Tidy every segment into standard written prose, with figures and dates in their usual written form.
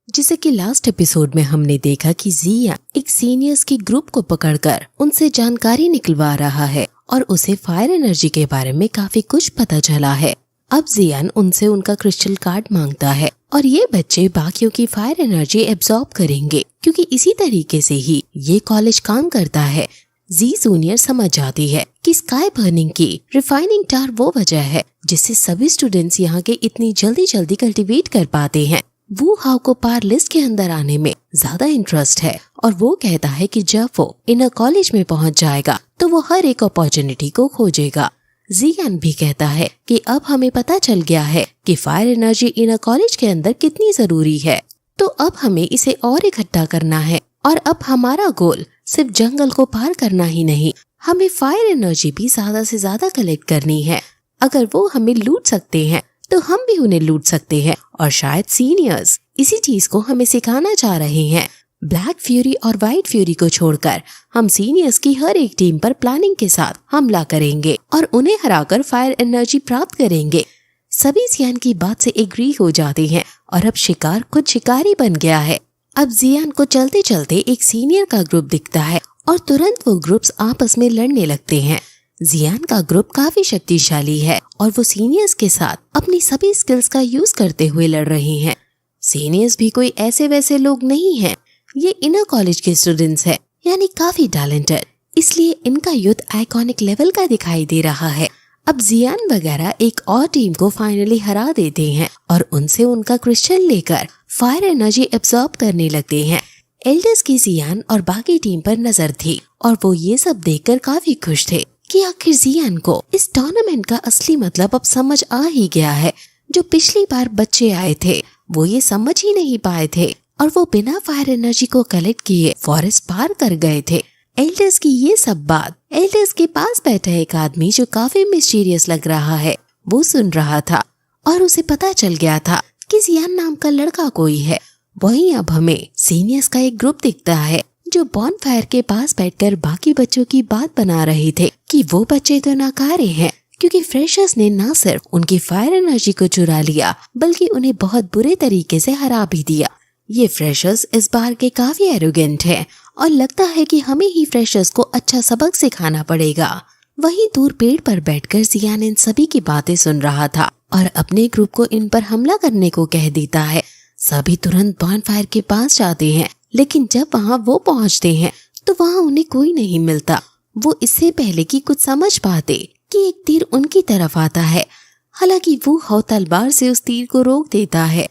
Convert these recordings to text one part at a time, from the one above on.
जिसे कि last episode में हमने देखा कि जियान एक सीनियर्स की ग्रुप को पकड़कर उनसे जानकारी निकलवा रहा है और उसे फायर एनर्जी के बारे में काफी कुछ पता चला है। अब जियान उनसे उनका क्रिस्टल कार्ड मांगता है और ये बच्चे बाकियों की फायर एनर्जी एब्जॉर्ब करेंगे, क्योंकि इसी तरीके से ही ये कॉलेज काम करता है। जी जूनियर समझ जाती है कि स्काई बर्निंग की रिफाइनिंग टार वो वजह है जिससे सभी स्टूडेंट्स यहाँ के इतनी जल्दी कल्टीवेट कर पाते हैं। वू हाउ को पार लिस्ट के अंदर आने में ज्यादा इंटरेस्ट है और वो कहता है कि जब वो इनर कॉलेज में पहुँच जाएगा तो वो हर एक अपॉर्चुनिटी को खोजेगा। जियान भी कहता है कि अब हमें पता चल गया है कि फायर एनर्जी इनर कॉलेज के अंदर कितनी जरूरी है, तो अब हमें इसे और इकट्ठा करना है। और अब हमारा गोल सिर्फ जंगल को पार करना ही नहीं, हमें फायर एनर्जी भी ज्यादा से ज्यादा कलेक्ट करनी है। अगर वो हमें लूट सकते हैं तो हम भी उन्हें लूट सकते हैं, और शायद सीनियर्स इसी चीज को हमें सिखाना चाह रहे हैं। ब्लैक फ्यूरी और व्हाइट फ्यूरी को छोड़कर हम सीनियर्स की हर एक टीम पर प्लानिंग के साथ हमला करेंगे और उन्हें हराकर फायर एनर्जी प्राप्त करेंगे। सभी जियान की बात से एग्री हो जाते हैं और अब शिकार खुद शिकारी बन गया है। अब जियान को चलते चलते एक सीनियर का ग्रुप दिखता है और तुरंत वो ग्रुप्स आपस में लड़ने लगते हैं। जियान का ग्रुप काफी शक्तिशाली है और वो सीनियर्स के साथ अपनी सभी स्किल्स का यूज करते हुए लड़ रहे हैं। सीनियर्स भी कोई ऐसे वैसे लोग नहीं हैं, ये इनर कॉलेज के स्टूडेंट्स हैं, यानी काफी टैलेंटेड, इसलिए इनका युद्ध आइकॉनिक लेवल का दिखाई दे रहा है। अब जियान वगैरह एक और टीम को फाइनली हरा देते हैं और उनसे उनका क्रिस्टल लेकर फायर एनर्जी एब्जॉर्ब करने लगते हैं। एल्डर्स की जियान और बाकी टीम पर नजर थी और वो ये सब देखकर काफी खुश थे कि आखिर जियान को इस टूर्नामेंट का असली मतलब अब समझ आ ही गया है। जो पिछली बार बच्चे आए थे वो ये समझ ही नहीं पाए थे और वो बिना फायर एनर्जी को कलेक्ट किए फॉरेस्ट पार कर गए थे। एल्डर्स की ये सब बात एल्डर्स के पास बैठा एक आदमी जो काफी मिस्टीरियस लग रहा है वो सुन रहा था और उसे पता चल गया था कि जियान नाम का लड़का कोई है। वहीं अब हमें सीनियर्स का एक ग्रुप दिखता है जो बॉनफायर के पास बैठकर बाकी बच्चों की बात बना रहे थे कि वो बच्चे तो नाकारे हैं, क्योंकि फ्रेशर्स ने न सिर्फ उनकी फायर एनर्जी को चुरा लिया बल्कि उन्हें बहुत बुरे तरीके से हरा भी दिया। ये फ्रेशर्स इस बार के काफी एरोगेंट हैं और लगता है कि हमें ही फ्रेशर्स को अच्छा सबक सिखाना पड़ेगा। वहीं दूर पेड़ पर बैठकर जियान इन सभी की बातें सुन रहा था और अपने ग्रुप को इन पर हमला करने को कह देता है। सभी तुरंत बॉनफायर के पास जाते हैं, लेकिन जब वहाँ वो पहुँचते हैं तो वहाँ उन्हें कोई नहीं मिलता। वो इससे पहले कि कुछ समझ पाते कि एक तीर उनकी तरफ आता है, हालांकि वो हाउ तलवार से उस तीर को रोक देता है।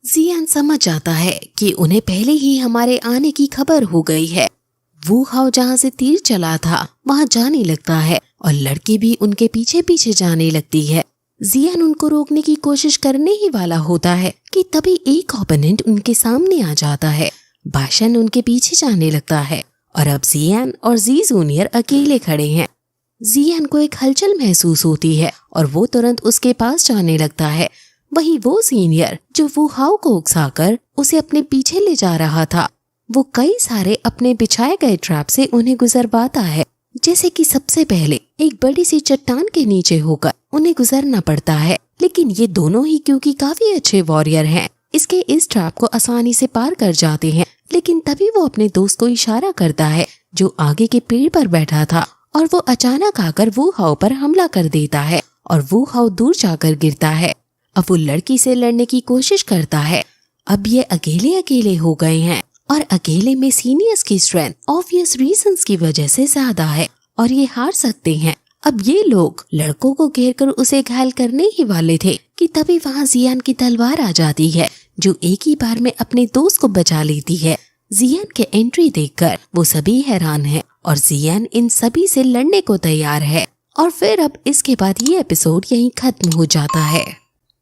जियान समझ जाता है कि उन्हें पहले ही हमारे आने की खबर हो गई है। वो हाउ जहाँ से तीर चला था वहाँ जाने लगता है और लड़की भी उनके पीछे पीछे जाने लगती है। जियान उनको रोकने की कोशिश करने ही वाला होता है कि तभी एक ओपोनेंट उनके सामने आ जाता है। भाषण उनके पीछे जाने लगता है और अब जियान और जी जूनियर अकेले खड़े हैं। जियान को एक हलचल महसूस होती है और वो तुरंत उसके पास जाने लगता है। वहीं वो सीनियर जो वो हाउ को उकसाकर उसे अपने पीछे ले जा रहा था, वो कई सारे अपने बिछाए गए ट्रैप से उन्हें गुजरवाता है। जैसे कि सबसे पहले एक बड़ी सी चट्टान के नीचे होकर उन्हें गुजरना पड़ता है, लेकिन ये दोनों ही क्योंकि काफी अच्छे वॉरियर हैं, इसके इस ट्रैप को आसानी से पार कर जाते हैं। लेकिन तभी वो अपने दोस्त को इशारा करता है जो आगे के पेड़ पर बैठा था और वो अचानक आकर वो हाउ पर हमला कर देता है और वो हाउ दूर जाकर गिरता है। अब वो लड़की से लड़ने की कोशिश करता है। अब ये अकेले अकेले हो गए हैं और अकेले में सीनियर्स की स्ट्रेंथ ऑब्वियस रीजंस की वजह से ज्यादा है और ये हार सकते हैं। अब ये लोग लड़कों को घेरकर उसे घायल करने ही वाले थे कि तभी वहाँ जियान की तलवार आ जाती है जो एक ही बार में अपने दोस्त को बचा लेती है। जियान के एंट्री देखकर वो सभी हैरान हैं और जियान इन सभी से लड़ने को तैयार है। और फिर अब इसके बाद ये एपिसोड यहीं खत्म हो जाता है।